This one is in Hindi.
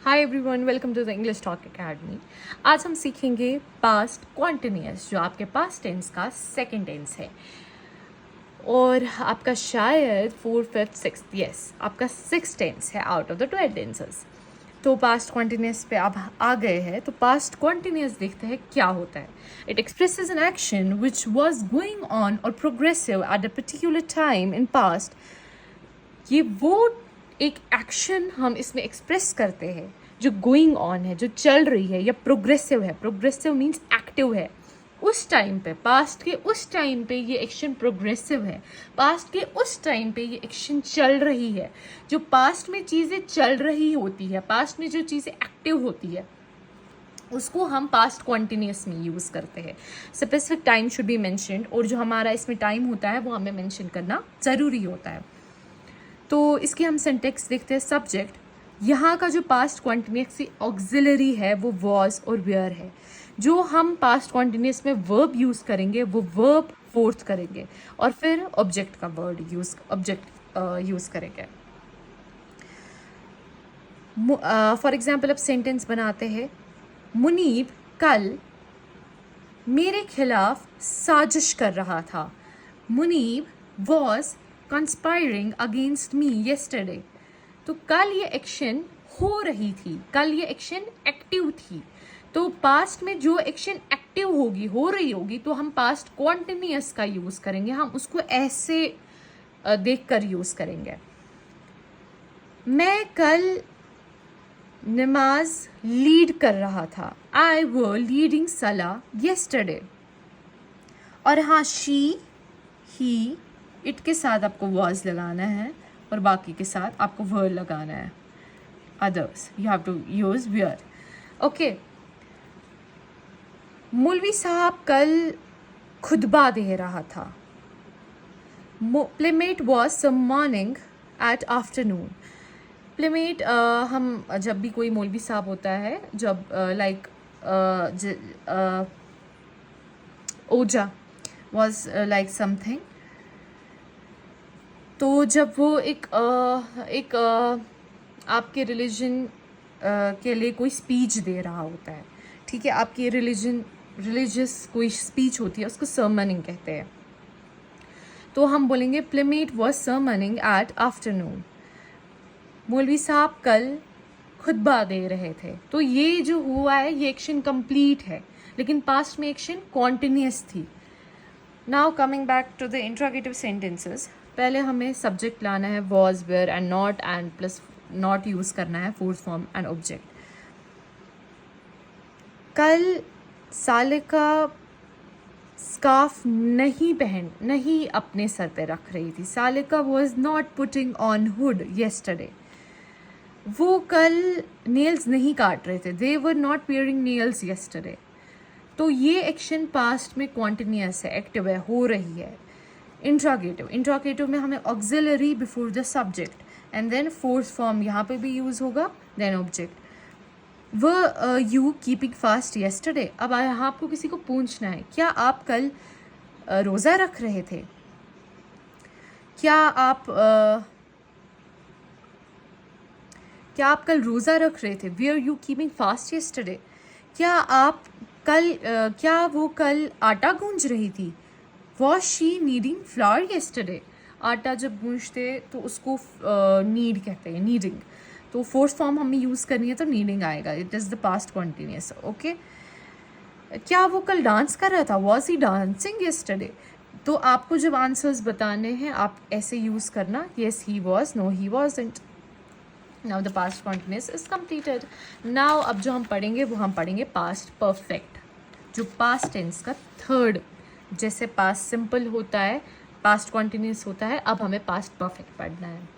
Hi everyone, welcome to the English talk academy. आज हम सीखेंगे पास्ट कॉन्टिन्यूअस, जो आपके पास्ट टेंस का सेकंड टेंस है और आपका शायद फोर्थ, फिफ्थ, सिक्स्थ, यस आपका सिक्स्थ टेंस है आउट ऑफ द 12 टेंसेस। तो पास्ट कॉन्टिन्यूअस पे आप आ गए हैं, तो पास्ट कॉन्टिन्यूअस देखते हैं क्या होता है। It expresses an action which was going on और progressive at a particular time in past. ये वो एक एक्शन हम इसमें एक्सप्रेस करते हैं जो गोइंग ऑन है, जो चल रही है, या प्रोग्रेसिव है। प्रोग्रेसिव मीन्स एक्टिव है। उस टाइम पे, पास्ट के उस टाइम पे ये एक्शन प्रोग्रेसिव है। पास्ट के उस टाइम पे ये एक्शन चल रही है। जो पास्ट में चीज़ें चल रही होती है, पास्ट में जो चीज़ें एक्टिव होती है, उसको हम पास्ट कॉन्टिन्यूस में यूज़ करते हैं। Specific time should be mentioned, और जो हमारा इसमें टाइम होता है वो हमें मेंशन करना ज़रूरी होता है। तो इसकी हम सिंटेक्स देखते हैं। सब्जेक्ट, यहाँ का जो पास्ट कॉन्टिन्यूस ऑक्सिलरी है वो वॉज और वेयर है। जो हम पास्ट कॉन्टिन्यूस में वर्ब यूज़ करेंगे वो वर्ब फोर्थ करेंगे, और फिर ऑब्जेक्ट का वर्ड यूज़ करेंगे। फॉर एग्जाम्पल अब सेंटेंस बनाते हैं। मुनीब कल मेरे खिलाफ साजिश कर रहा था। Munib was conspiring against me yesterday. तो कल ये एक्शन हो रही थी, कल ये एक्शन एक्टिव थी। तो पास्ट में जो एक्शन एक्टिव होगी, हो रही होगी, तो हम पास्ट कॉन्टिन्यूअस का यूज़ करेंगे। हम उसको ऐसे देखकर यूज़ करेंगे। मैं कल नमाज लीड कर रहा था। आई वर लीडिंग सलाह येस्टरडे। और हाँ, शी, ही, इट के साथ आपको वॉज लगाना है और बाकी के साथ आपको वर लगाना है। Others you have to use were. Okay. मौलवी साहब कल खुतबा दे रहा था। Playmate was some morning at afternoon. Playmate हम जब भी कोई मौलवी साहब होता है, जब लाइक ओजा वॉज लाइक समथिंग, तो जब वो एक आपके रिलीजन के लिए कोई स्पीच दे रहा होता है, ठीक है, आपकी रिलीजियस कोई स्पीच होती है, उसको सर्मनिंग कहते हैं। तो हम बोलेंगे प्लेमेट वॉज सर्मनिंग एट आफ्टरनून। मौलवी साहब कल खुतबा दे रहे थे। तो ये जो हुआ है ये एक्शन कंप्लीट है, लेकिन पास्ट में एक्शन कॉन्टिन्यूस थी। Now coming back to the interrogative sentences. पहले हमें सब्जेक्ट लाना है was, were and plus not use करना है फोर्थ फॉर्म एंड ऑब्जेक्ट। कल सालिका स्कार्फ नहीं अपने सर पे रख रही थी। Salika was not putting on hood yesterday. वो कल नेल्स नहीं काट रहे थे। They were not wearing nails yesterday. तो ये एक्शन पास्ट में कॉन्टिन्यूअस है, एक्टिव है, हो रही है। इंट्रोगेटिव में हमें auxiliary before the subject and then fourth form यहाँ पे भी यूज़ होगा, then object. Were you keeping fast yesterday. अब यहाँ आपको किसी को पूछना है, क्या आप कल रोज़ा रख रहे थे? क्या आप कल रोज़ा रख रहे थे? We are you keeping fast yesterday. क्या वो कल आटा गूंज रही थी? Was she kneading flour yesterday. आटा जब गूंजते तो उसको नीड कहते हैं, नीडिंग। तो फोर्थ फॉर्म हमें यूज़ करनी है तो नीडिंग आएगा। It is the past continuous. Okay. क्या वो कल डांस कर रहा था? Was he dancing yesterday. तो आपको जब आंसर्स बताने हैं आप ऐसे यूज़ करना, yes he was, no he wasn't. Now the past continuous is completed. Now अब जो हम पढ़ेंगे वो हम पढ़ेंगे पास्ट परफेक्ट, जो पास्ट टेंस का थर्ड। जैसे पास्ट सिंपल होता है, पास्ट कॉन्टिन्यूअस होता है, अब हमें पास्ट परफेक्ट पढ़ना है।